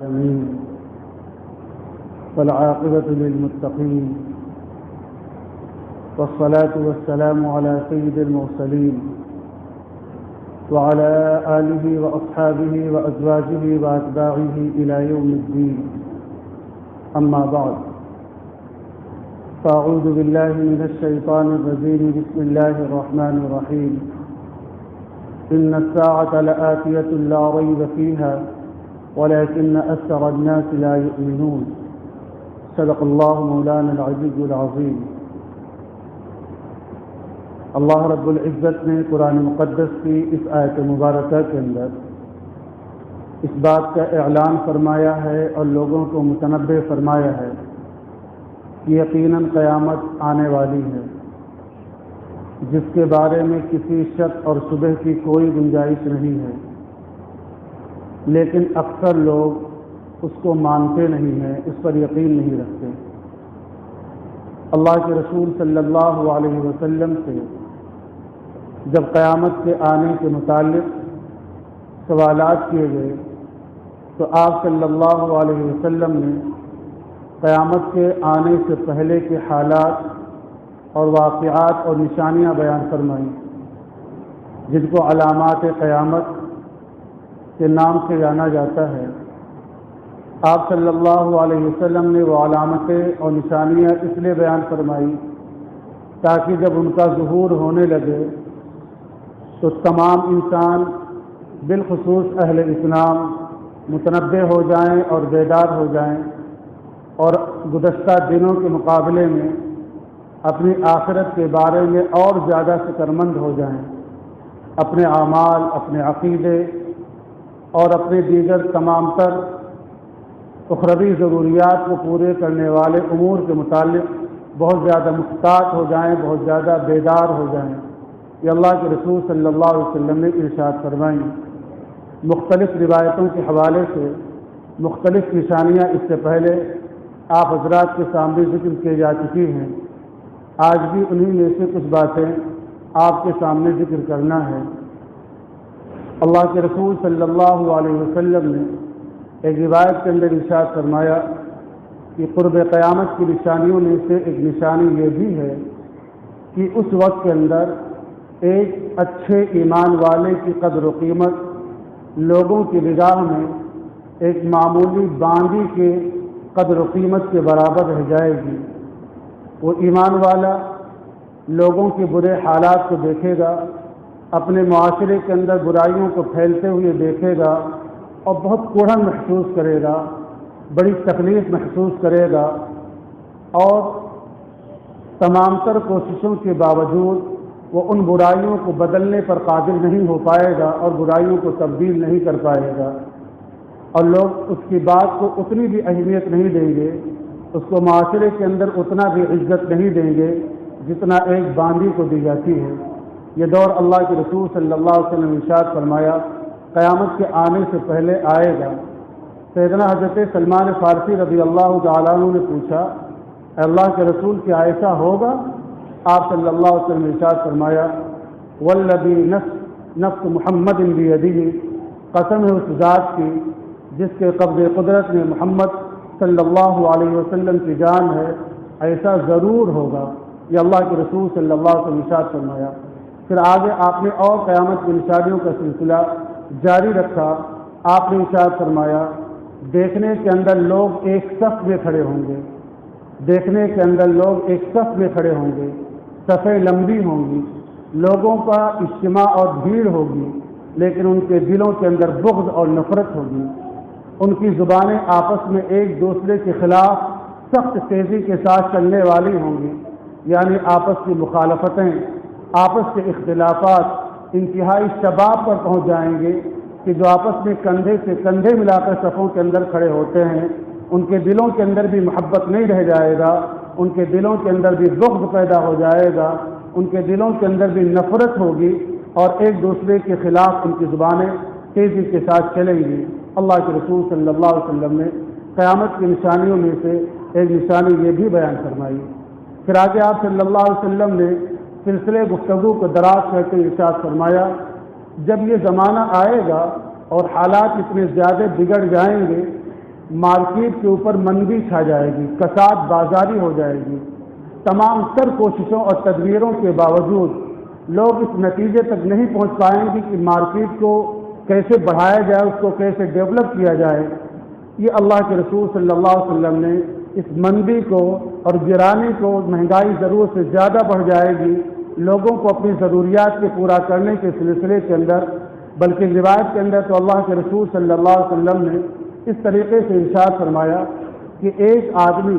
آمين. والعاقبة للمتقين، والصلاة والسلام على سيد المرسلين وعلى آله وأصحابه وأزواجه وأتباعه إلى يوم الدين. أما بعد، فأعوذ بالله من الشيطان الرجيم. بسم الله الرحمن الرحيم. إن الساعة لآتية لا ريب فيها ولكن أكثر الناس لا يؤمنون. صدق الله مولانا العزيز العظيم. اللہ رب العزت نے قرآن مقدس کی اس آیت مبارکہ کے اندر اس بات کا اعلان فرمایا ہے اور لوگوں کو متنبہ فرمایا ہے کہ یقیناً قیامت آنے والی ہے، جس کے بارے میں کسی شک اور شبہ کی کوئی گنجائش نہیں ہے، لیکن اکثر لوگ اس کو مانتے نہیں ہیں، اس پر یقین نہیں رکھتے۔ اللہ کے رسول صلی اللہ علیہ وسلم سے جب قیامت کے آنے کے متعلق سوالات کیے گئے تو آپ صلی اللہ علیہ وسلم نے قیامت کے آنے سے پہلے کے حالات اور واقعات اور نشانیاں بیان فرمائیں، جن کو علامات قیامت کے نام سے جانا جاتا ہے۔ آپ صلی اللہ علیہ وسلم نے وہ علامتیں اور نشانیاں اس لیے بیان فرمائی تاکہ جب ان کا ظہور ہونے لگے تو تمام انسان بالخصوص اہل اسلام متنبہ ہو جائیں اور بیدار ہو جائیں، اور گزشتہ دنوں کے مقابلے میں اپنی آخرت کے بارے میں اور زیادہ فکرمند ہو جائیں، اپنے اعمال، اپنے عقیدے اور اپنے دیگر تمام تر اخروی ضروریات کو پورے کرنے والے امور کے متعلق بہت زیادہ محتاط ہو جائیں، بہت زیادہ بیدار ہو جائیں۔ یہ اللہ کے رسول صلی اللہ علیہ وسلم نے ارشاد فرمائیں۔ مختلف روایتوں کے حوالے سے مختلف نشانیاں اس سے پہلے آپ حضرات کے سامنے ذکر کی جا چکی ہیں۔ آج بھی انہی میں سے کچھ باتیں آپ کے سامنے ذکر کرنا ہے۔ اللہ کے رسول صلی اللہ علیہ وسلم نے ایک روایت کے اندر ارشاد فرمایا کہ قرب قیامت کی نشانیوں میں سے ایک نشانی یہ بھی ہے کہ اس وقت کے اندر ایک اچھے ایمان والے کی قدر و قیمت لوگوں کی نگاہ میں ایک معمولی باندی کے قدر و قیمت کے برابر رہ جائے گی۔ وہ ایمان والا لوگوں کے برے حالات کو دیکھے گا، اپنے معاشرے کے اندر برائیوں کو پھیلتے ہوئے دیکھے گا اور بہت کوڑھن محسوس کرے گا، بڑی تکلیف محسوس کرے گا، اور تمام تر کوششوں کے باوجود وہ ان برائیوں کو بدلنے پر قادر نہیں ہو پائے گا اور برائیوں کو تبدیل نہیں کر پائے گا، اور لوگ اس کی بات کو اتنی بھی اہمیت نہیں دیں گے، اس کو معاشرے کے اندر اتنا بھی عزت نہیں دیں گے جتنا ایک باندی کو دی جاتی ہے۔ یہ دور اللہ کے رسول صلی اللہ علیہ وسلم نے ارشاد فرمایا قیامت کے آنے سے پہلے آئے گا۔ سیدنا حضرت سلمان فارسی رضی اللہ تعالیٰ عنہ نے پوچھا، اے اللہ کے رسول کیا ایسا ہوگا؟ آپ صلی اللہ علیہ وسلم نے ارشاد فرمایا والذی نفس محمد بیدہ، قسم ہے اس ذات کی جس کے قبض قدرت میں محمد صلی اللہ علیہ وسلم کی جان ہے، ایسا ضرور ہوگا۔ یہ اللہ کے رسول صلی اللہ علیہ وسلم نے ارشاد فرمایا۔ پھر آگے آپ نے اور قیامت کی نشانیوں کا سلسلہ جاری رکھا۔ آپ نے ارشاد فرمایا دیکھنے کے اندر لوگ ایک صف میں کھڑے ہوں گے، دیکھنے کے اندر لوگ ایک صف میں کھڑے ہوں گے، صفیں لمبی ہوں گی، لوگوں کا اجتماع اور بھیڑ ہوگی، لیکن ان کے دلوں کے اندر بغض اور نفرت ہوگی۔ ان کی زبانیں آپس میں ایک دوسرے کے خلاف سخت تیزی کے ساتھ چلنے والی ہوں گی، یعنی آپس کی مخالفتیں، آپس کے اختلافات انتہائی شباب پر پہنچ جائیں گے کہ جو آپس میں کندھے سے کندھے ملا کر صفوں کے اندر کھڑے ہوتے ہیں، ان کے دلوں کے اندر بھی محبت نہیں رہ جائے گا، ان کے دلوں کے اندر بھی بغض پیدا ہو جائے گا، ان کے دلوں کے اندر بھی نفرت ہوگی، اور ایک دوسرے کے خلاف ان کی زبانیں تیزی کے ساتھ چلیں گی۔ اللہ کے رسول صلی اللہ علیہ وسلم نے قیامت کی نشانیوں میں سے ایک نشانی یہ بھی بیان فرمائی۔ پھر آگے آپ صلی اللہ علیہ وسلم نے سلسلے گفتگو کو دراز کرتے ارشاد فرمایا جب یہ زمانہ آئے گا اور حالات اتنے زیادہ بگڑ جائیں گے مارکیٹ کے اوپر مندی چھا جائے گی، کساد بازاری ہو جائے گی۔ تمام تر کوششوں اور تدبیروں کے باوجود لوگ اس نتیجے تک نہیں پہنچ پائیں گے کہ مارکیٹ کو کیسے بڑھایا جائے، اس کو کیسے ڈیولپ کیا جائے۔ یہ اللہ کے رسول صلی اللہ علیہ وسلم نے اس مندی کو اور گرانی کو، مہنگائی ضرورت سے زیادہ بڑھ جائے گی، لوگوں کو اپنی ضروریات کے پورا کرنے کے سلسلے کے اندر، بلکہ روایت کے اندر تو اللہ کے رسول صلی اللہ علیہ وسلم نے اس طریقے سے ارشاد فرمایا کہ ایک آدمی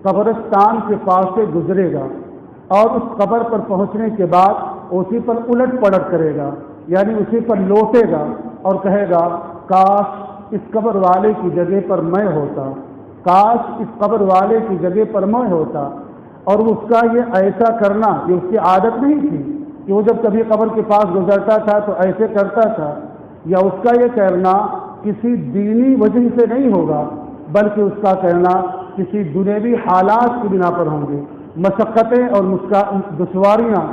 قبرستان کے پاس سے گزرے گا اور اس قبر پر پہنچنے کے بعد اسی پر الٹ پلٹ کرے گا، یعنی اسی پر لوٹے گا اور کہے گا کاش اس قبر والے کی جگہ پر میں ہوتا، کاش اس قبر والے کی جگہ پر میں ہوتا۔ اور اس کا یہ ایسا کرنا یہ اس کی عادت نہیں تھی کہ وہ جب کبھی قبر کے پاس گزرتا تھا تو ایسے کرتا تھا، یا اس کا یہ کرنا کسی دینی وجہ سے نہیں ہوگا، بلکہ اس کا کرنا کسی دنیوی حالات کی بنا پر ہوں گے۔ مشقتیں اور دشواریاں،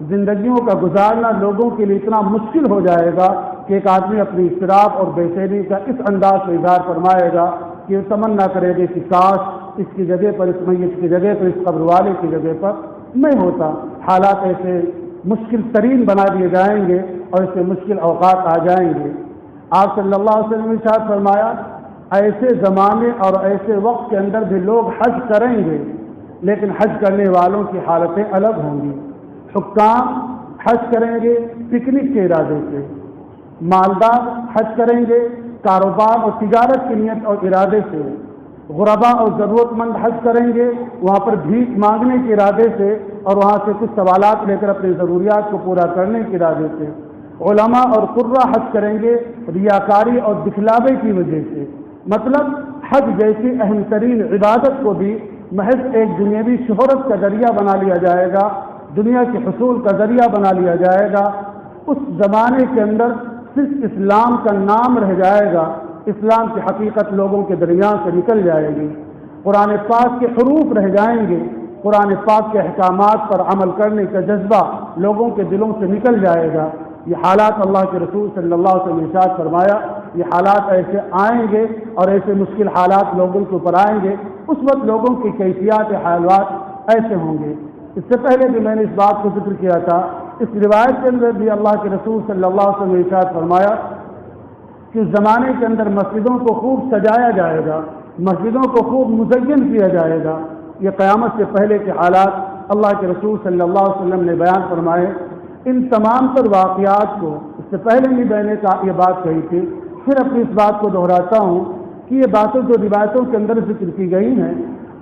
زندگیوں کا گزارنا لوگوں کے لیے اتنا مشکل ہو جائے گا کہ ایک آدمی اپنی اضطراب اور بے چینی کا اس انداز سے اظہار فرمائے گا کہ وہ تمنا کرے گا کہ کاش اس کی جگہ پر، اس میت کی جگہ پر، اس قبر والے کی جگہ پر میں ہوتا۔ حالات ایسے مشکل ترین بنا دیے جائیں گے اور اس سے مشکل اوقات آ جائیں گے۔ آپ صلی اللہ علیہ وسلم نے ارشاد فرمایا ایسے زمانے اور ایسے وقت کے اندر بھی لوگ حج کریں گے، لیکن حج کرنے والوں کی حالتیں الگ ہوں گی۔ حکام حج کریں گے پکنک کے ارادے سے، مالدار حج کریں گے کاروبار اور تجارت کی نیت اور ارادے سے، غربا اور ضرورت مند حج کریں گے وہاں پر بھیک مانگنے کے ارادے سے اور وہاں سے کچھ سوالات لے کر اپنی ضروریات کو پورا کرنے کے ارادے سے، علماء اور قرہ حج کریں گے ریاکاری اور دکھلاوے کی وجہ سے۔ مطلب حج جیسی اہم ترین عبادت کو بھی محض ایک دنیاوی شہرت کا ذریعہ بنا لیا جائے گا، دنیا کے حصول کا ذریعہ بنا لیا جائے گا۔ اس زمانے کے اندر صرف اسلام کا نام رہ جائے گا، اسلام کی حقیقت لوگوں کے درمیان سے نکل جائے گی، قرآن پاک کے حروف رہ جائیں گے، قرآن پاک کے احکامات پر عمل کرنے کا جذبہ لوگوں کے دلوں سے نکل جائے گا۔ یہ حالات اللہ کے رسول صلی اللہ علیہ وسلم نے ارشاد فرمایا، یہ حالات ایسے آئیں گے اور ایسے مشکل حالات لوگوں کے اوپر آئیں گے، اس وقت لوگوں کی کیفیات حالات ایسے ہوں گے۔ اس سے پہلے بھی میں نے اس بات کو ذکر کیا تھا، اس روایت کے اندر بھی اللہ کے رسول صلی اللہ علیہ وسلم نے ارشاد فرمایا کہ اس زمانے کے اندر مسجدوں کو خوب سجایا جائے گا، مسجدوں کو خوب مزین کیا جائے گا۔ یہ قیامت سے پہلے کے حالات اللہ کے رسول صلی اللہ علیہ وسلم نے بیان فرمائے۔ ان تمام تر واقعات کو اس سے پہلے بھی میں نے یہ بات کہی تھی، پھر اپنی اس بات کو دہراتا ہوں کہ یہ باتیں جو روایتوں کے اندر ذکر کی گئی ہیں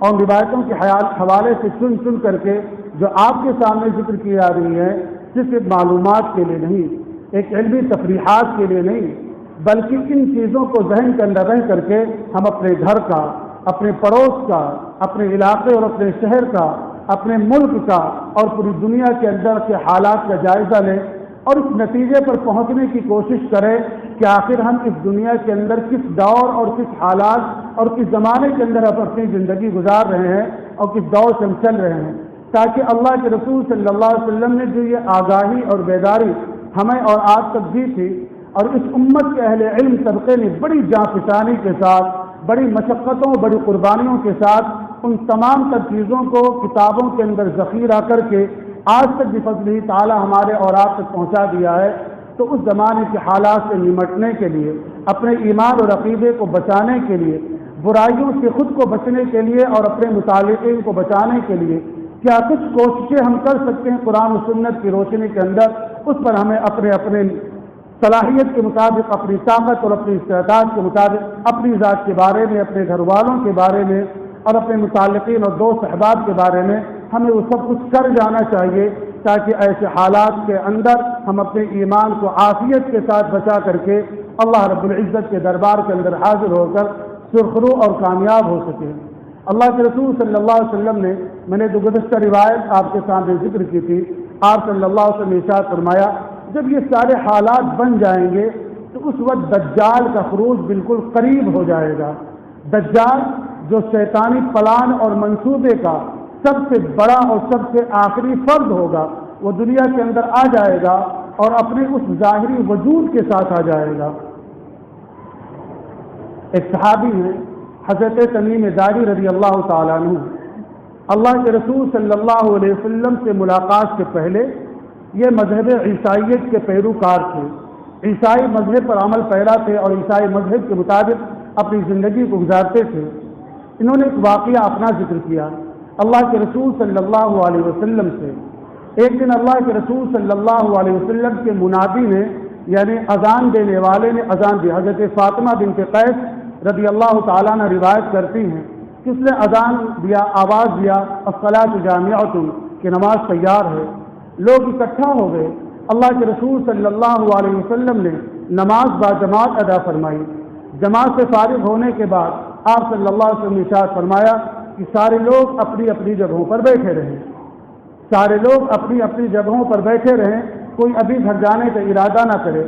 اور روایتوں کے حوالے سے چن کر کے جو آپ کے سامنے ذکر کی جا رہی ہے، صرف معلومات کے لیے نہیں، ایک علمی تفریحات کے لیے نہیں، بلکہ ان چیزوں کو ذہن کے اندر رہ کر کے ہم اپنے گھر کا، اپنے پڑوس کا، اپنے علاقے اور اپنے شہر کا، اپنے ملک کا اور پوری دنیا کے اندر کے حالات کا جائزہ لیں اور اس نتیجے پر پہنچنے کی کوشش کریں کہ آخر ہم اس دنیا کے اندر کس دور اور کس حالات اور کس زمانے کے اندر ہم اپنی زندگی گزار رہے ہیں اور کس دور سے ہم چل رہے ہیں، تاکہ اللہ کے رسول صلی اللہ علیہ وسلم نے جو یہ آگاہی اور بیداری ہمیں اور آپ تک دی تھی اور اس امت کے اہل علم طبقے نے بڑی جاں فشانی کے ساتھ، بڑی مشقتوں، بڑی قربانیوں کے ساتھ ان تمام تر چیزوں کو کتابوں کے اندر ذخیرہ کر کے آج تک بفضلہ تعالی ہمارے اور آپ تک پہنچا دیا ہے، تو اس زمانے کے حالات سے نمٹنے کے لیے، اپنے ایمان اور عقیدے کو بچانے کے لیے، برائیوں سے خود کو بچنے کے لیے اور اپنے متعلقین کو بچانے کے لیے کیا کچھ کوششیں ہم کر سکتے ہیں قرآن و سنت کی روشنی کے اندر، اس پر ہمیں اپنے صلاحیت کے مطابق، اپنی طاقت اور اپنی استعداد کے مطابق، اپنی ذات کے بارے میں، اپنے گھر والوں کے بارے میں اور اپنے متعلقین اور دوست احباب کے بارے میں ہمیں وہ سب کچھ کر جانا چاہیے، تاکہ ایسے حالات کے اندر ہم اپنے ایمان کو عافیت کے ساتھ بچا کر کے اللہ رب العزت کے دربار کے اندر حاضر ہو کر سرخرو اور کامیاب ہو سکیں۔ اللہ کے رسول صلی اللہ علیہ وسلم نے، میں نے جو گزشتہ روایت آپ کے سامنے ذکر کی تھی، آپ صلی اللہ علیہ وسلم نے ارشاد فرمایا جب یہ سارے حالات بن جائیں گے تو اس وقت دجال کا خروج بالکل قریب ہو جائے گا۔ دجال جو شیطانی پلان اور منصوبے کا سب سے بڑا اور سب سے آخری فرد ہوگا، وہ دنیا کے اندر آ جائے گا اور اپنے اس ظاہری وجود کے ساتھ آ جائے گا۔ ایک صحابی ہیں حضرت تمیم داری رضی اللہ تعالیٰ عنہ اللہ کے رسول صلی اللہ علیہ وسلم سے ملاقات سے پہلے یہ مذہب عیسائیت کے پیروکار تھے، عیسائی مذہب پر عمل پیرا تھے اور عیسائی مذہب کے مطابق اپنی زندگی کو گزارتے تھے۔ انہوں نے ایک واقعہ اپنا ذکر کیا اللہ کے رسول صلی اللہ علیہ وسلم سے۔ ایک دن اللہ کے رسول صلی اللہ علیہ وسلم کے منادی نے یعنی اذان دینے والے نے اذان دی۔ حضرت فاطمہ بنت قیس رضی اللہ تعالیٰ عنہ روایت کرتی ہیں کہ اس نے اذان دیا، آواز دیا الصلاۃ جامعۃ کہ نماز تیار ہے۔ لوگ اکٹھا ہو گئے، اللہ کے رسول صلی اللہ علیہ وسلم نے نماز با جماعت ادا فرمائی۔ جماعت سے فارغ ہونے کے بعد آپ صلی اللہ علیہ وسلم نے ارشاد فرمایا کہ سارے لوگ اپنی اپنی جگہوں پر بیٹھے رہیں، سارے لوگ اپنی اپنی جگہوں پر بیٹھے رہیں، کوئی ابھی گھر جانے کا ارادہ نہ کرے۔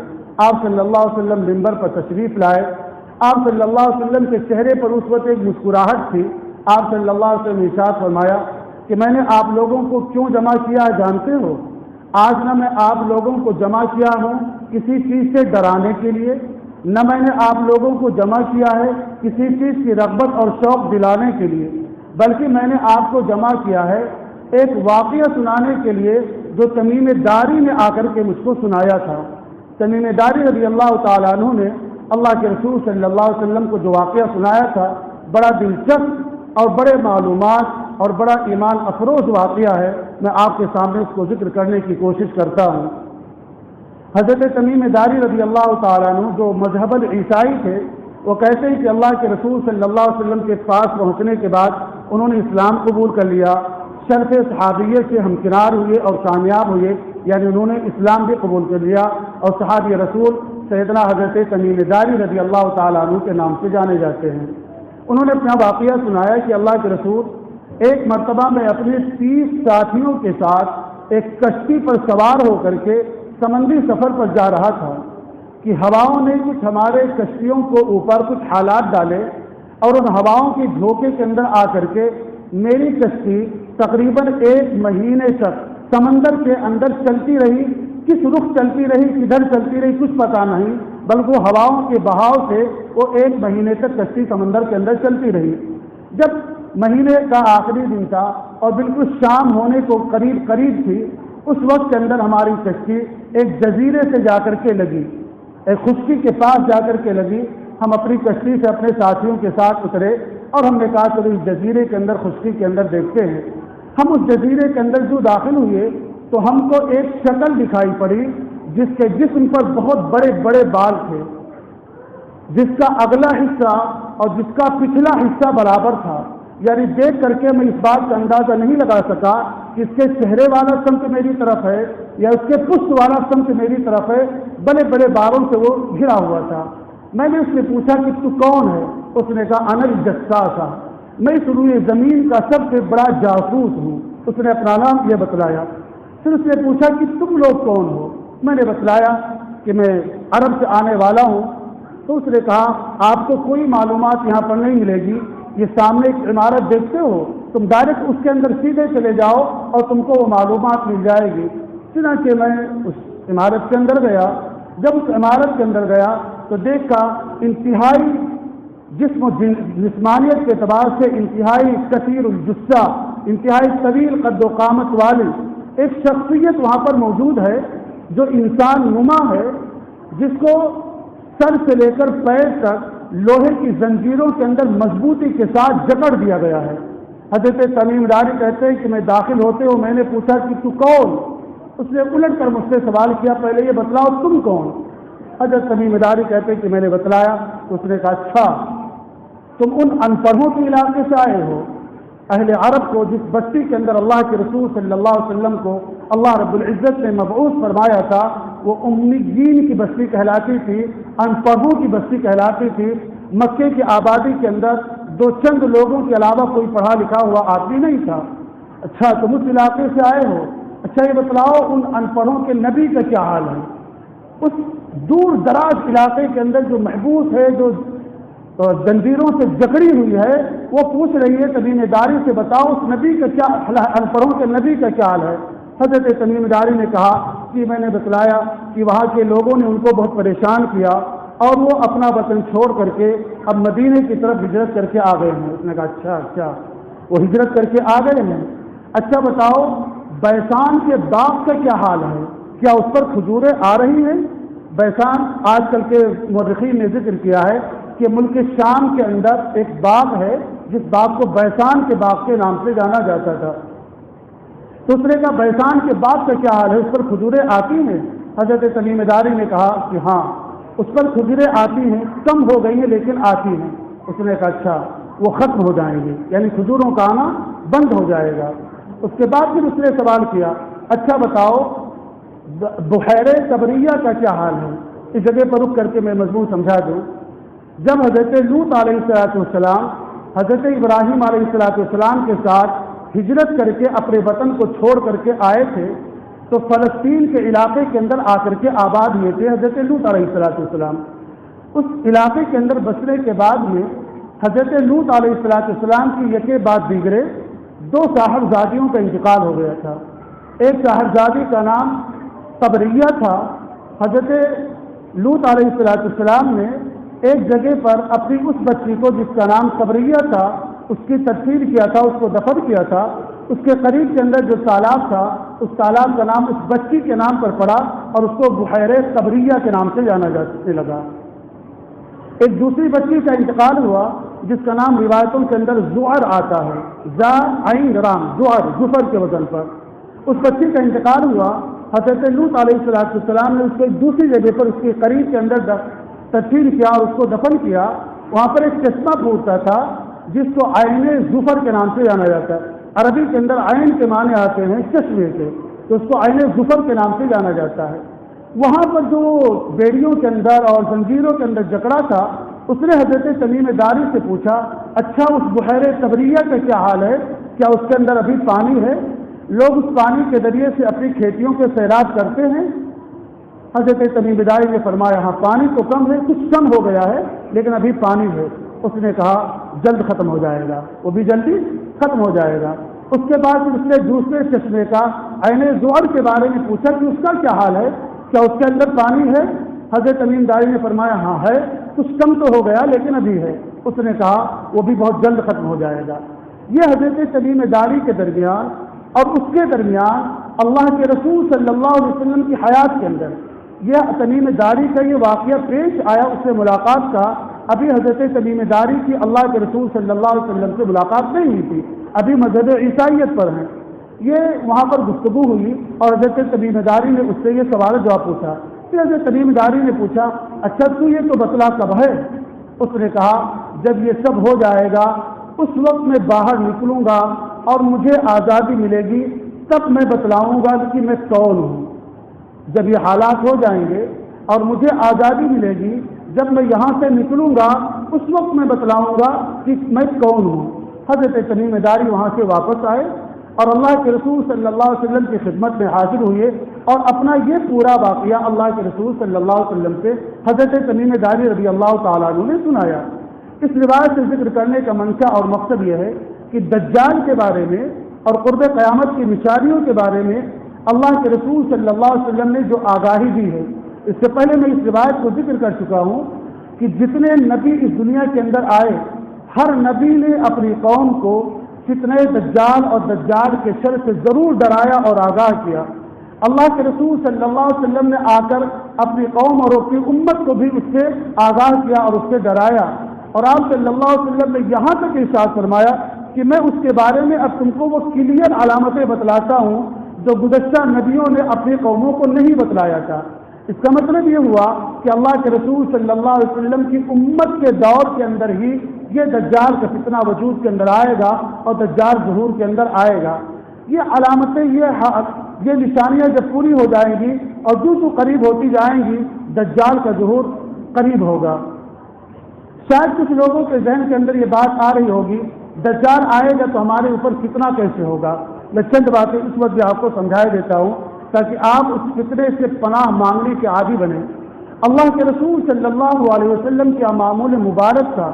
آپ صلی اللہ علیہ وسلم منبر پر تشریف لائے۔ آپ صلی اللہ علیہ وسلم کے چہرے پر اس وقت ایک مسکراہٹ تھی۔ آپ صلی اللہ علیہ وسلم نے ارشاد فرمایا کہ میں نے آپ لوگوں کو کیوں جمع کیا ہے جانتے ہو؟ آج نہ میں آپ لوگوں کو جمع کیا ہوں کسی چیز سے ڈرانے کے لیے، نہ میں نے آپ لوگوں کو جمع کیا ہے کسی چیز کی رغبت اور شوق دلانے کے لیے، بلکہ میں نے آپ کو جمع کیا ہے ایک واقعہ سنانے کے لیے جو تمیم داری نے آ کر کے مجھ کو سنایا تھا۔ تمیم داری رضی اللہ تعالیٰ عنہ نے اللہ کے رسول صلی اللہ علیہ وسلم کو جو واقعہ سنایا تھا بڑا دلچسپ اور بڑے معلومات اور بڑا ایمان افروز واقعہ ہے، میں آپ کے سامنے اس کو ذکر کرنے کی کوشش کرتا ہوں۔ حضرت تمیم داری رضی اللہ تعالیٰ عنہ جو مذہب عیسائی تھے، وہ کہتے ہیں کہ اللہ کے رسول صلی اللہ علیہ وسلم کے پاس پہنچنے کے بعد انہوں نے اسلام قبول کر لیا، شرف صحابیہ سے ہمکنار ہوئے اور کامیاب ہوئے، یعنی انہوں نے اسلام بھی قبول کر لیا اور صحابی رسول سیدنا حضرت تمیم داری رضی اللہ تعالیٰ عنہ کے نام سے جانے جاتے ہیں۔ انہوں نے اپنا واقعہ سنایا کہ اللہ کے رسول ایک مرتبہ میں اپنے 30 ساتھیوں کے ساتھ ایک کشتی پر سوار ہو کر کے سمندری سفر پر جا رہا تھا کہ ہواؤں نے کچھ ہمارے کشتیوں کو اوپر کچھ حالات ڈالے اور ان ہواؤں کے جھونکے کے اندر آ کر کے میری کشتی تقریباً 1 مہینے تک سمندر کے اندر چلتی رہی، کس رخ چلتی رہی، کدھر چلتی رہی کچھ پتہ نہیں، بلکہ ہواؤں کے بہاؤ سے وہ 1 مہینے تک کشتی سمندر کے اندر چلتی رہی۔ جب مہینے کا آخری دن تھا اور بالکل شام ہونے کو قریب تھی، اس وقت کے اندر ہماری کشتی ایک جزیرے سے جا کر کے لگی، ایک خشکی کے پاس جا کر کے لگی۔ ہم اپنی کشتی سے اپنے ساتھیوں کے ساتھ اترے اور ہم نے کہا چلو اس جزیرے کے اندر خشکی کے اندر دیکھتے ہیں۔ ہم اس جزیرے کے اندر جو داخل ہوئے تو ہم کو ایک شکل دکھائی پڑی جس کے جسم پر بہت بڑے بڑے بال تھے، جس کا اگلا حصہ اور جس کا پچھلا حصہ برابر تھا، یعنی دیکھ کر کے میں اس بات کا اندازہ نہیں لگا سکا کہ اس کے چہرے والا سمت میری طرف ہے یا اس کے پشت والا سمت میری طرف ہے، بڑے بڑے بالوں سے وہ گھرا ہوا تھا۔ میں نے اس سے پوچھا کہ تو کون ہے؟ اس نے کہا انا الجساسہ، میں اس روئے زمین کا سب سے بڑا جاسوس ہوں۔ اس نے اپنا نام یہ بتلایا۔ پھر اس نے پوچھا کہ تم لوگ کون ہو؟ میں نے بتلایا کہ میں عرب سے آنے والا ہوں۔ تو اس نے کہا آپ کو کوئی معلومات یہاں پر نہیں ملے گی، یہ سامنے ایک عمارت دیکھتے ہو، تم ڈائریکٹ اس کے اندر سیدھے چلے جاؤ اور تم کو وہ معلومات مل جائے گی۔ چنانچہ میں اس عمارت کے اندر گیا۔ جب اس عمارت کے اندر گیا تو دیکھا انتہائی جسم و جسمانیت کے اعتبار سے انتہائی کثیر الجثہ، انتہائی طویل قد و قامت والی ایک شخصیت وہاں پر موجود ہے جو انسان نما ہے، جس کو سر سے لے کر پیر تک لوہے کی زنجیروں کے اندر مضبوطی کے ساتھ جکڑ دیا گیا ہے۔ حضرت تمیم داری کہتے ہیں کہ میں داخل ہوتے ہو میں نے پوچھا کہ تو کون؟ اس نے الٹ کر مجھ سے سوال کیا پہلے یہ بتلاؤ تم کون؟ حضرت تمیم داری کہتے ہیں کہ میں نے بتلایا تو اس نے کہا اچھا تم ان ان پڑھوں کے علاقے سے آئے ہو، اہل عرب کو جس بستی کے اندر اللہ کے رسول صلی اللہ علیہ وسلم کو اللہ رب العزت نے مبعوث فرمایا تھا، وہ امیین کی بستی کہلاتی تھی، ان پڑھوں کی بستی کہلاتی تھی۔ مکے کی آبادی کے اندر 2 لوگوں کے علاوہ کوئی پڑھا لکھا ہوا آدمی نہیں تھا۔ اچھا تم اس علاقے سے آئے ہو، اچھا یہ بتلاؤ ان ان پڑھوں کے نبی کا کیا حال ہے؟ اس دور دراز علاقے کے اندر جو محبوس ہے، جو زنجیروں سے جکڑی ہوئی ہے، وہ پوچھ رہی ہے تمیم داری سے بتاؤ اس نبی کا کیا، ان پڑھوں کے نبی کا کیا حال ہے؟ حضرت تمیم داری نے کہا کہ میں نے بتلایا کہ وہاں کے لوگوں نے ان کو بہت پریشان کیا اور وہ اپنا وطن چھوڑ کر کے اب مدینے کی طرف ہجرت کر کے آ گئے ہیں۔ اس نے کہا اچھا وہ ہجرت کر کے آ گئے ہیں، اچھا بتاؤ بیسان کے باغ کا کیا حال ہے، کیا اس پر کھجوریں آ رہی ہیں؟ بیسان آج کل کے مورخین نے ذکر کیا ہے کہ ملک شام کے اندر ایک باغ ہے جس باغ کو بیسان کے باغ کے نام سے جانا جاتا تھا۔ تو اس نے کہا بیسان کے باغ کا کیا حال ہے، اس پر کھجوریں آتی ہیں؟ حضرت تمیم داری نے کہا کہ ہاں اس پر کھجوریں آتی ہیں، کم ہو گئی ہیں لیکن آتی ہیں۔ اس نے کہا اچھا وہ ختم ہو جائیں گی، یعنی کھجوروں کا آنا بند ہو جائے گا۔ اس کے بعد پھر اس نے سوال کیا اچھا بتاؤ بحیرہ طبریہ کا کیا حال ہے؟ اس جگہ پر رک کر کے میں مضمون سمجھا دوں۔ جب حضرت لوط علیہ السلام حضرت ابراہیم علیہ السلام کے ساتھ ہجرت کر کے اپنے وطن کو چھوڑ کر کے آئے تھے تو فلسطین کے علاقے کے اندر آ کر کے آباد ہوئے تھے حضرت لوط علیہ السلام۔ اس علاقے کے اندر بسنے کے بعد میں حضرت لوط علیہ السلام کی یکے بعد دیگرے دو صاحبزادیوں کا انتقال ہو گیا تھا۔ ایک صاحبزادی کا نام طبریہ تھا۔ حضرت لوط علیہ السلام نے ایک جگہ پر اپنی اس بچی کو جس کا نام طبریہ تھا اس کی تدفین کیا تھا، اس کو دفن کیا تھا۔ اس کے قریب کے اندر جو تالاب تھا اس تالاب کا نام اس بچی کے نام پر پڑا اور اس کو بحیرہ طبریہ کے نام سے جانا جانے لگا۔ ایک دوسری بچی کا انتقال ہوا جس کا نام روایتوں کے اندر زعر آتا ہے، زا عین رام، زعر ظفر کے وزن پر۔ اس بچی کا انتقال ہوا، حضرت لوط علیہ السلام نے اس کو ایک دوسری جگہ پر اس کے قریب کے اندر تدفین کیا اور اس کو دفن کیا۔ وہاں پر ایک چشمہ پھوٹتا تھا جس کو عین ظفر کے نام سے جانا جاتا ہے۔ عربی کے اندر عین کے معنی آتے ہیں چشمے کے، تو اس کو عین ظفر کے نام سے جانا جاتا ہے۔ وہاں پر جو بیڑیوں کے اندر اور زنجیروں کے اندر جکڑا تھا اس نے حضرت تمیم داری سے پوچھا اچھا اس بحیرہ طبریہ کا کیا حال ہے، کیا اس کے اندر ابھی پانی ہے، لوگ اس پانی کے ذریعے سے اپنی کھیتیوں کے سیراب کرتے ہیں؟ حضرت تمیم داری نے فرمایا ہاں پانی تو کم ہے، کچھ کم ہو گیا ہے لیکن ابھی پانی ہے۔ اس نے کہا جلد ختم ہو جائے گا، وہ بھی جلدی ختم ہو جائے گا۔ اس کے بعد اس نے دوسرے چشمے کا عین زعر کے بارے میں پوچھا کہ اس کا کیا حال ہے، کیا اس کے اندر پانی ہے؟ حضرت تمیم داری نے فرمایا ہاں ہے، کچھ کم تو ہو گیا لیکن ابھی ہے۔ اس نے کہا وہ بھی بہت جلد ختم ہو جائے گا۔ یہ حضرت تمیم داری کے درمیان اور اس کے درمیان اللہ کے رسول صلی اللہ علیہ وسلم کی حیات کے اندر یہ تمیم داری کا یہ واقعہ پیش آیا، اس سے ملاقات کا۔ ابھی حضرت تمیم داری کی اللہ کے رسول صلی اللہ علیہ وسلم سے ملاقات نہیں ہوئی تھی، ابھی مذہب عیسائیت پر ہیں۔ یہ وہاں پر گفتگو ہوئی اور حضرت تمیم داری نے اس سے یہ سوال جواب پوچھا۔ پھر حضرت تمیم داری نے پوچھا اچھا تو یہ تو بتلا کب ہے؟ اس نے کہا جب یہ سب ہو جائے گا اس وقت میں باہر نکلوں گا اور مجھے آزادی ملے گی، تب میں بتلاؤں گا کہ میں کون ہوں۔ جب یہ حالات ہو جائیں گے اور مجھے آزادی ملے گی، جب میں یہاں سے نکلوں گا اس وقت میں بتلاؤں گا کہ میں کون ہوں۔ حضرت تمیم داری وہاں سے واپس آئے اور اللہ کے رسول صلی اللہ علیہ وسلم کی خدمت میں حاضر ہوئے اور اپنا یہ پورا واقعہ اللہ کے رسول صلی اللہ علیہ وسلم سے حضرت تمیم داری رضی اللہ تعالیٰ عنہ نے سنایا۔ اس روایت سے ذکر کرنے کا منشا اور مقصد یہ ہے کہ دجال کے بارے میں اور قرب قیامت کی نشانیوں کے بارے میں اللہ کے رسول صلی اللہ علیہ وسلم نے جو آگاہی دی ہے، اس سے پہلے میں اس روایت کو ذکر کر چکا ہوں کہ جتنے نبی اس دنیا کے اندر آئے ہر نبی نے اپنی قوم کو فتنہ دجال اور دجال کے شر سے ضرور ڈرایا اور آگاہ کیا۔ اللہ کے رسول صلی اللہ علیہ وسلم نے آ کر اپنی قوم اور اپنی امت کو بھی اس سے آگاہ کیا اور اس سے ڈرایا، اور آپ صلی اللہ علیہ وسلم نے یہاں تک ارشاد فرمایا کہ میں اس کے بارے میں اب تم کو وہ کلیئر علامتیں بتلاتا ہوں جو گزشتہ نبیوں نے اپنی قوموں کو نہیں بتلایا تھا۔ اس کا مطلب یہ ہوا کہ اللہ کے رسول صلی اللہ علیہ وسلم کی امت کے دور کے اندر ہی یہ دجال کا فتنہ وجود کے اندر آئے گا اور دجال ظہور کے اندر آئے گا۔ یہ علامتیں یہ نشانیاں جب پوری ہو جائیں گی اور جو قریب ہوتی جائیں گی دجال کا ظہور قریب ہوگا۔ شاید کچھ لوگوں کے ذہن کے اندر یہ بات آ رہی ہوگی دجال آئے گا تو ہمارے اوپر فتنہ کیسے ہوگا؟ میں چند باتیں اس وقت بھی آپ کو سمجھا دیتا ہوں تاکہ آپ اس فتنے سے پناہ مانگنے کے عادی بنیں۔ اللہ کے رسول صلی اللہ علیہ وسلم کا معمول مبارک تھا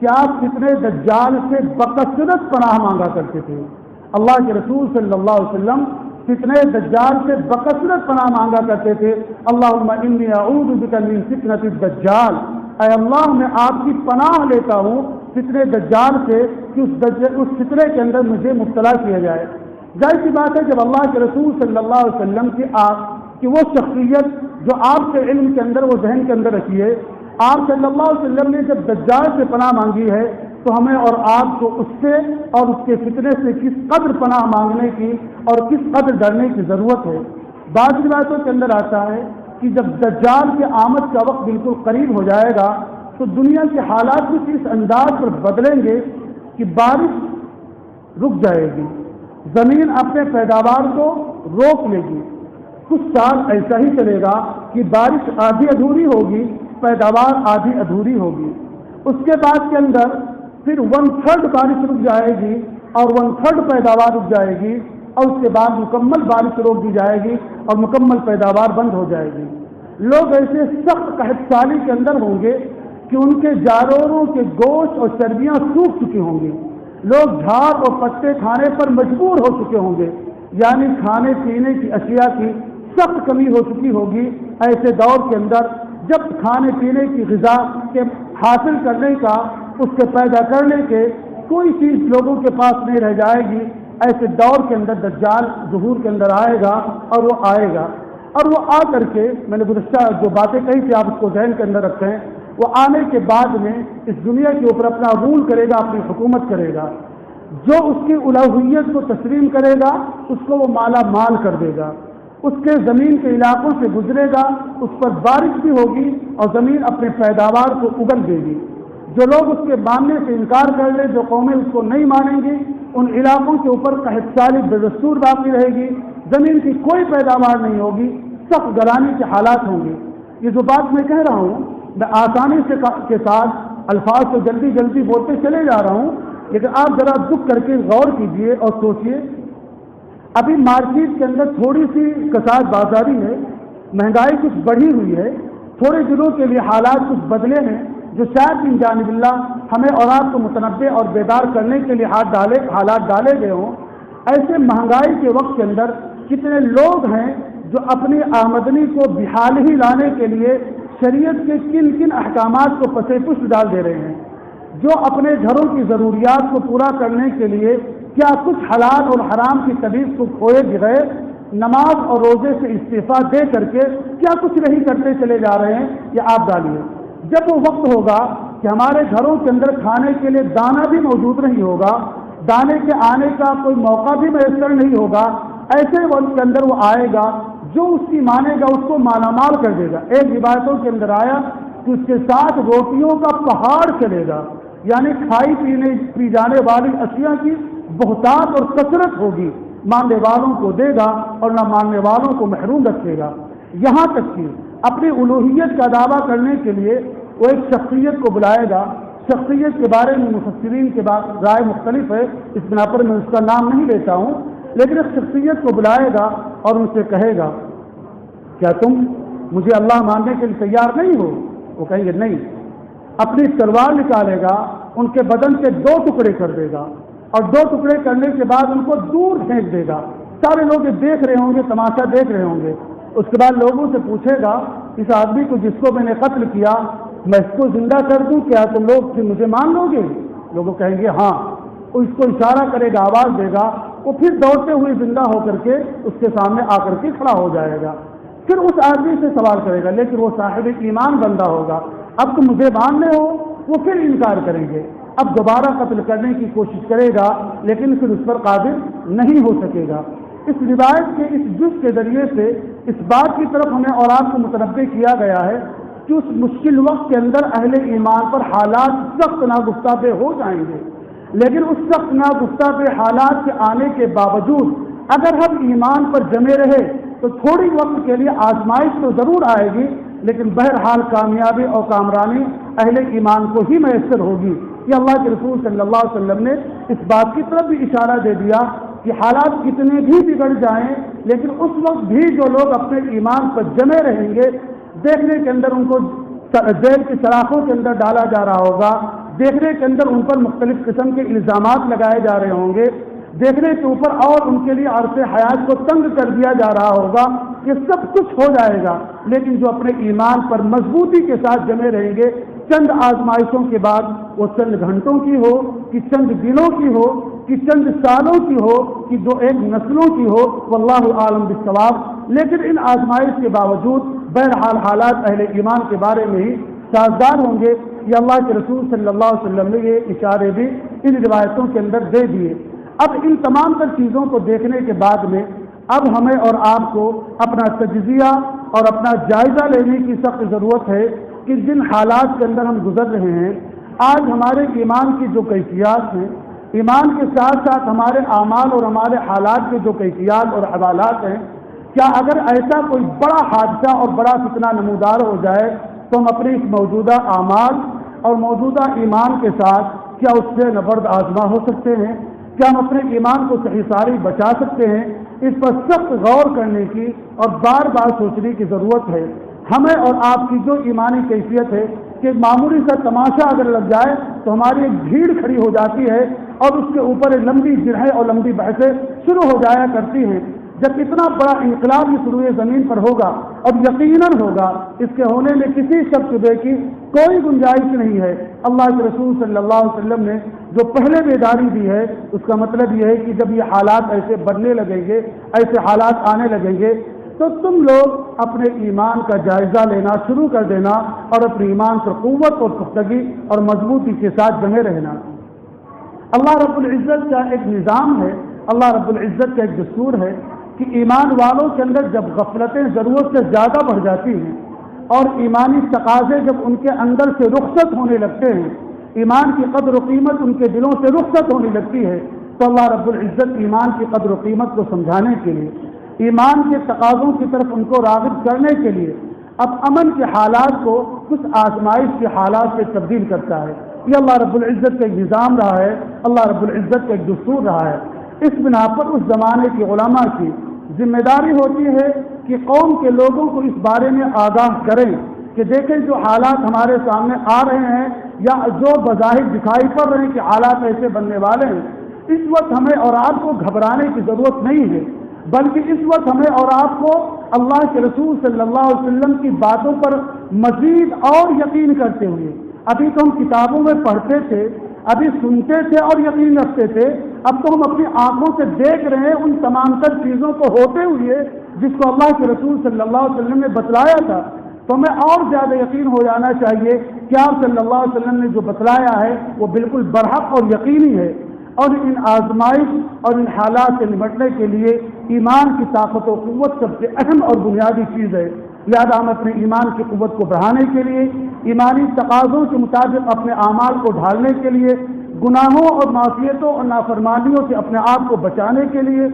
کہ آپ فتنے دجال سے بکثرت پناہ مانگا کرتے تھے۔ اللہ کے رسول صلی اللہ علیہ وسلم فتنے دجال سے بکثرت پناہ مانگا کرتے تھے۔ اللہم انی اعوذ بک من فتنۃ الدجال اے اللہ میں آپ کی پناہ لیتا ہوں فتنہ دجال سے کہ اس فتنے کے اندر مجھے مبتلا کیا جائے۔ ظاہر سی بات ہے جب اللہ کے رسول صلی اللہ علیہ وسلم کی وہ شخصیت جو آپ کے علم کے اندر وہ ذہن کے اندر رکھی ہے، آپ صلی اللہ علیہ وسلم نے جب دجال سے پناہ مانگی ہے تو ہمیں اور آپ کو اس سے اور اس کے فتنے سے کس قدر پناہ مانگنے کی اور کس قدر ڈرنے کی ضرورت ہے۔ بعض روایتوں کے اندر آتا ہے کہ جب دجال کے آمد کا وقت بالکل قریب ہو جائے گا تو دنیا کے حالات کچھ اس انداز پر بدلیں گے کہ بارش رک جائے گی، زمین اپنے پیداوار کو روک لے گی۔ کچھ سال ایسا ہی چلے گا کہ بارش آدھی ادھوری ہوگی، پیداوار آدھی ادھوری ہوگی۔ اس کے بعد کے اندر پھر 1/3 بارش رک جائے گی اور 1/3 پیداوار رک جائے گی، اور اس کے بعد مکمل بارش روک دی جائے گی اور مکمل پیداوار بند ہو جائے گی۔ لوگ ایسے سخت قحط سالی کے اندر ہوں گے کہ ان کے جانوروں کے گوشت اور چربیاں سوکھ چکی ہوں گی، لوگ جھاڑ اور پتے کھانے پر مجبور ہو چکے ہوں گے، یعنی کھانے پینے کی اشیاء کی سخت کمی ہو چکی ہوگی۔ ایسے دور کے اندر جب کھانے پینے کی غذا کے حاصل کرنے کا، اس کے پیدا کرنے کے کوئی چیز لوگوں کے پاس نہیں رہ جائے گی، ایسے دور کے اندر دجال ظہور کے اندر آئے گا اور وہ آئے گا، اور وہ آ کر کے میں نے گزشتہ جو باتیں کہی تھی آپ اس کو ذہن کے اندر رکھیں، وہ آنے کے بعد میں اس دنیا کے اوپر اپنا رول کرے گا، اپنی حکومت کرے گا۔ جو اس کی الوہیت کو تسلیم کرے گا اس کو وہ مالا مال کر دے گا، اس کے زمین کے علاقوں سے گزرے گا، اس پر بارش بھی ہوگی اور زمین اپنے پیداوار کو اگل دے گی۔ جو لوگ اس کے ماننے سے انکار کر لیں، جو قومیں اس کو نہیں مانیں گی، ان علاقوں کے اوپر قحط سالی بے دستور باقی رہے گی، زمین کی کوئی پیداوار نہیں ہوگی، سخت گرانی کے حالات ہوں گے۔ یہ جو بات میں کہہ رہا ہوں میں آسانی سے کے ساتھ الفاظ کو جلدی جلدی بولتے چلے جا رہا ہوں، لیکن آپ ذرا دکھ کر کے غور کیجئے اور سوچئے۔ ابھی مارکیٹ کے اندر تھوڑی سی کساد بازاری ہے، مہنگائی کچھ بڑھی ہوئی ہے، تھوڑے دنوں کے لیے حالات کچھ بدلے ہیں جو شاید ان جانب اللہ ہمیں اور آپ کو متنبع اور بیدار کرنے کے لیے حالات ڈالے گئے ہوں۔ ایسے مہنگائی کے وقت کے اندر کتنے لوگ ہیں جو اپنی آمدنی کو بحال ہی لانے کے لیے شریعت کے کن کن احکامات کو پسے پشت ڈال دے رہے ہیں، جو اپنے گھروں کی ضروریات کو پورا کرنے کے لیے کیا کچھ حلال اور حرام کی طبیع کو کھوئے بغیر نماز اور روزے سے استعفیٰ دے کر کے کیا کچھ نہیں کرتے چلے جا رہے ہیں، یہ آپ ڈالیے۔ جب وہ وقت ہوگا کہ ہمارے گھروں کے اندر کھانے کے لیے دانہ بھی موجود نہیں ہوگا، دانے کے آنے کا کوئی موقع بھی میسر نہیں ہوگا، ایسے وقت کے اندر وہ آئے گا، جو اس کی مانے گا اس کو مالا مال کر دے گا۔ ایک روایتوں کے اندر آیا کہ اس کے ساتھ روٹیوں کا پہاڑ چلے گا، یعنی کھائی پی جانے والی اشیاء کی بہتات اور کثرت ہوگی، ماننے والوں کو دے گا اور نہ ماننے والوں کو محروم رکھے گا۔ یہاں تک کہ اپنی الوہیت کا دعویٰ کرنے کے لیے وہ ایک شخصیت کو بلائے گا۔ شخصیت کے بارے میں مفسرین کے بعد رائے مختلف ہے، اس بنا پر میں اس کا نام نہیں لیتا ہوں، لیکن ایک شخصیت کو بلائے گا اور ان سے کہے گا کیا تم مجھے اللہ ماننے کے لیے تیار نہیں ہو؟ وہ کہیں گے نہیں۔ اپنی تلوار نکالے گا، ان کے بدن سے 2 ٹکڑے کر دے گا اور 2 ٹکڑے کرنے کے بعد ان کو دور پھینک دے گا۔ سارے لوگ یہ دیکھ رہے ہوں گے، تماشا دیکھ رہے ہوں گے۔ اس کے بعد لوگوں سے پوچھے گا اس آدمی کو جس کو میں نے قتل کیا میں اس کو زندہ کر دوں، کیا تم لوگ پھر مجھے مان لو گے؟ لوگوں کہیں گے ہاں۔ وہ اس کو اشارہ کرے گا، آواز دے گا، وہ پھر دوڑتے ہوئے زندہ ہو کر کے اس کے سامنے آ کر کے کھڑا ہو جائے گا۔ پھر اس آدمی سے سوال کرے گا، لیکن وہ صاحب ایمان بندہ ہوگا، اب تم مجھے ماننے ہو؟ وہ پھر انکار کریں گے، اب دوبارہ قتل کرنے کی کوشش کرے گا، لیکن پھر اس پر قادر نہیں ہو سکے گا۔ اس روایت کے اس جز کے ذریعے سے اس بات کی طرف ہمیں اور آپ کو متنبع کیا گیا ہے کہ اس مشکل وقت کے اندر اہل ایمان پر حالات سخت ناگفتہ ہو جائیں گے، لیکن اس سخت ناگفتہ حالات کے آنے کے باوجود اگر ہم ایمان پر جمے رہے تو تھوڑی وقت کے لیے آزمائش تو ضرور آئے گی، لیکن بہرحال کامیابی اور کامرانی اہل ایمان کو ہی میسر ہوگی۔ یہ اللہ کے رسول صلی اللہ علیہ وسلم نے اس بات کی طرف بھی اشارہ دے دیا کہ حالات کتنے بھی بگڑ جائیں لیکن اس وقت بھی جو لوگ اپنے ایمان پر جمے رہیں گے، دیکھنے کے اندر ان کو جیل کے سلاخوں کے اندر ڈالا جا رہا ہوگا، دیکھنے کے اندر ان پر مختلف قسم کے الزامات لگائے جا رہے ہوں گے، دیکھنے کے اوپر اور ان کے لیے عرص حیات کو تنگ کر دیا جا رہا ہوگا، یہ سب کچھ ہو جائے گا، لیکن جو اپنے ایمان پر مضبوطی کے ساتھ جمے رہیں گے چند آزمائشوں کے بعد وہ چند گھنٹوں کی ہو کہ چند دنوں کی ہو کہ چند سالوں کی ہو کہ دو ایک نسلوں کی ہو، واللہ عالم بالصواب، لیکن ان آزمائش کے باوجود بہرحال حالات اہل ایمان کے بارے میں ہی سازگار ہوں گے۔ یہ اللہ کے رسول صلی اللہ علیہ وسلم نے یہ اشارے بھی ان روایتوں کے اندر دے دیے۔ اب ان تمام تر چیزوں کو دیکھنے کے بعد میں اب ہمیں اور آپ کو اپنا تجزیہ اور اپنا جائزہ لینے کی سخت ضرورت ہے کہ جن حالات کے اندر ہم گزر رہے ہیں، آج ہمارے ایمان کی جو کیفیات ہیں، ایمان کے ساتھ ساتھ ہمارے اعمال اور ہمارے حالات کے جو کیفیات اور حوالات ہیں، کیا اگر ایسا کوئی بڑا حادثہ اور بڑا فتنہ نمودار ہو جائے تو ہم اپنے اس موجودہ اعمال اور موجودہ ایمان کے ساتھ کیا اس سے نبرد آزما ہو سکتے ہیں؟ کیا ہم اپنے ایمان کو صحیح ساری بچا سکتے ہیں؟ اس پر سخت غور کرنے کی اور بار بار سوچنے کی ضرورت ہے۔ ہمیں اور آپ کی جو ایمانی کیفیت ہے کہ معمولی سا تماشا اگر لگ جائے تو ہماری ایک بھیڑ کھڑی ہو جاتی ہے اور اس کے اوپر ایک لمبی جرحیں اور لمبی بحثیں شروع ہو جایا کرتی ہیں۔ جب اتنا بڑا انقلاب اس روئے زمین پر ہوگا اور یقیناً ہوگا، اس کے ہونے میں کسی شک شبے کی کوئی گنجائش نہیں ہے۔ اللہ کے رسول صلی اللہ علیہ وسلم نے جو پہلے بیداری دی ہے، اس کا مطلب یہ ہے کہ جب یہ حالات ایسے بڑھنے لگیں گے، ایسے حالات آنے لگیں گے، تو تم لوگ اپنے ایمان کا جائزہ لینا شروع کر دینا اور اپنے ایمان پر قوت اور پختگی اور مضبوطی کے ساتھ جمے رہنا۔ اللہ رب العزت کا ایک نظام ہے، اللہ رب العزت کا ایک دستور ہے کہ ایمان والوں کے اندر جب غفلتیں ضرورت سے زیادہ بڑھ جاتی ہیں اور ایمانی تقاضے جب ان کے اندر سے رخصت ہونے لگتے ہیں، ایمان کی قدر و قیمت ان کے دلوں سے رخصت ہونے لگتی ہے، تو اللہ رب العزت ایمان کی قدر و قیمت کو سمجھانے کے لیے، ایمان کے تقاضوں کی طرف ان کو راغب کرنے کے لیے اب امن کے حالات کو کچھ آزمائش کے حالات سے تبدیل کرتا ہے۔ یہ اللہ رب العزت کا ایک نظام رہا ہے، اللہ رب العزت کا ایک دستور رہا ہے۔ اس بنا پر اس زمانے کے علماء کی ذمہ داری ہوتی ہے کہ قوم کے لوگوں کو اس بارے میں آگاہ کریں کہ دیکھیں جو حالات ہمارے سامنے آ رہے ہیں یا جو بظاہر دکھائی پڑ رہے ہیں کہ حالات ایسے بننے والے ہیں، اس وقت ہمیں اور آپ کو گھبرانے کی ضرورت نہیں ہے، بلکہ اس وقت ہمیں اور آپ کو اللہ کے رسول صلی اللہ علیہ وسلم کی باتوں پر مزید اور یقین کرتے ہوئے، ابھی تو ہم کتابوں میں پڑھتے تھے، ابھی سنتے تھے اور یقین رکھتے تھے، اب تو ہم اپنی آنکھوں سے دیکھ رہے ہیں ان تمام تر چیزوں کو ہوتے ہوئے جس کو اللہ کے رسول صلی اللہ علیہ وسلم نے بتلایا تھا، تو ہمیں اور زیادہ یقین ہو جانا چاہیے کہ آپ صلی اللہ علیہ وسلم نے جو بتلایا ہے وہ بالکل برحق اور یقینی ہے۔ اور ان آزمائش اور ان حالات سے نمٹنے کے لیے ایمان کی طاقت و قوت سب سے اہم اور بنیادی چیز ہے۔ لہٰذا ہم اپنے ایمان کی قوت کو بڑھانے کے لیے، ایمانی تقاضوں کے مطابق اپنے اعمال کو ڈھالنے کے لیے، گناہوں اور معصیتوں اور نافرمانیوں سے اپنے آپ کو بچانے کے لیے،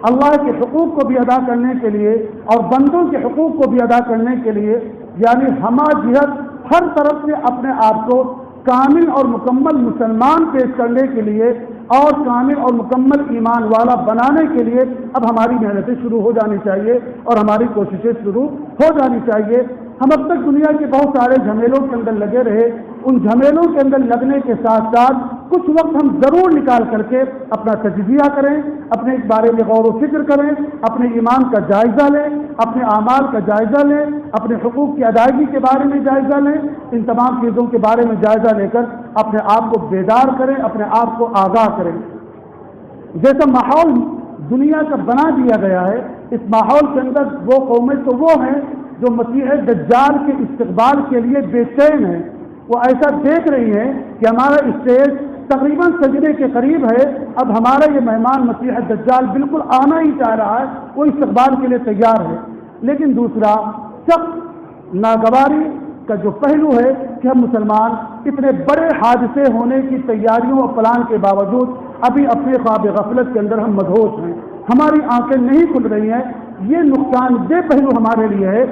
اللہ کے حقوق کو بھی ادا کرنے کے لیے اور بندوں کے حقوق کو بھی ادا کرنے کے لیے، یعنی ہمہ جہت ہر طرف سے اپنے آپ کو کامل اور مکمل مسلمان پیش کرنے کے لیے اور کامل اور مکمل ایمان والا بنانے کے لیے اب ہماری محنتیں شروع ہو جانی چاہیے اور ہماری کوششیں شروع ہو جانی چاہیے۔ ہم اب تک دنیا کے بہت سارے جھمیلوں کے اندر لگے رہے، ان جھمیلوں کے اندر لگنے کے ساتھ ساتھ کچھ وقت ہم ضرور نکال کر کے اپنا تجزیہ کریں، اپنے اس بارے میں غور و فکر کریں، اپنے ایمان کا جائزہ لیں، اپنے اعمال کا جائزہ لیں، اپنے حقوق کی ادائیگی کے بارے میں جائزہ لیں، ان تمام چیزوں کے بارے میں جائزہ لے کر اپنے آپ کو بیدار کریں، اپنے آپ کو آگاہ کریں۔ جیسا ماحول دنیا کا بنا دیا گیا ہے، اس ماحول کے اندر وہ قومیں تو وہ ہیں جو مسیح دجال کے استقبال کے لیے بے چین ہیں، وہ ایسا دیکھ رہی ہیں کہ ہمارا اسٹیج تقریباً سجدے کے قریب ہے، اب ہمارا یہ مہمان مسیح دجال بالکل آنا ہی چاہ رہا ہے، وہ استقبال کے لیے تیار ہے۔ لیکن دوسرا سخت ناگواری کا جو پہلو ہے کہ ہم مسلمان اتنے بڑے حادثے ہونے کی تیاریوں اور پلان کے باوجود ابھی اپنے خواب غفلت کے اندر ہم مدہوش ہیں، ہماری آنکھیں نہیں کھل رہی ہیں۔ یہ نقصان دہ پہلو ہمارے لیے ہے۔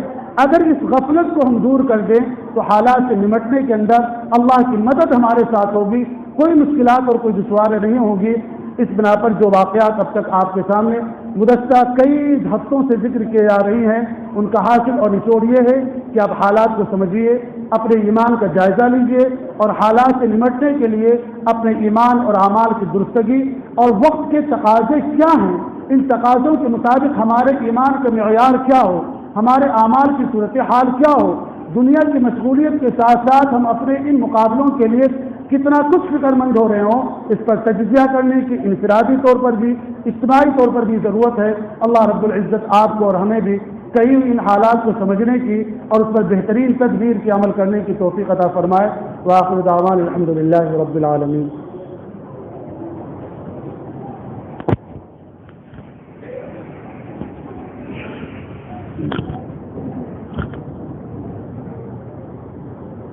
اگر اس غفلت کو ہم دور کر دیں تو حالات سے نمٹنے کے اندر اللہ کی مدد ہمارے ساتھ ہوگی، کوئی مشکلات اور کوئی دشواری نہیں ہوگی۔ اس بنا پر جو واقعات اب تک آپ کے سامنے گزشتہ کئی ہفتوں سے ذکر کیے جا رہی ہیں، ان کا حاصل اور نچوڑ یہ ہے کہ آپ حالات کو سمجھیے، اپنے ایمان کا جائزہ لیجیے اور حالات سے نمٹنے کے لیے اپنے ایمان اور اعمال کی درستگی اور وقت کے تقاضے کیا ہیں، ان تقاضوں کے مطابق ہمارے ایمان کا معیار کیا ہو، ہمارے اعمال کی صورتحال کیا ہو، دنیا کی مشغولیت کے ساتھ ساتھ ہم اپنے ان مقابلوں کے لیے کتنا کچھ فکر مند ہو رہے ہوں، اس پر تجزیہ کرنے کی انفرادی طور پر بھی اجتماعی طور پر بھی ضرورت ہے۔ اللہ رب العزت آپ کو اور ہمیں بھی کئی ان حالات کو سمجھنے کی اور اس پر بہترین تدبیر کی عمل کرنے کی توفیق عطا فرمائے۔ وآخر دعوانا الحمد للہ رب العالمین۔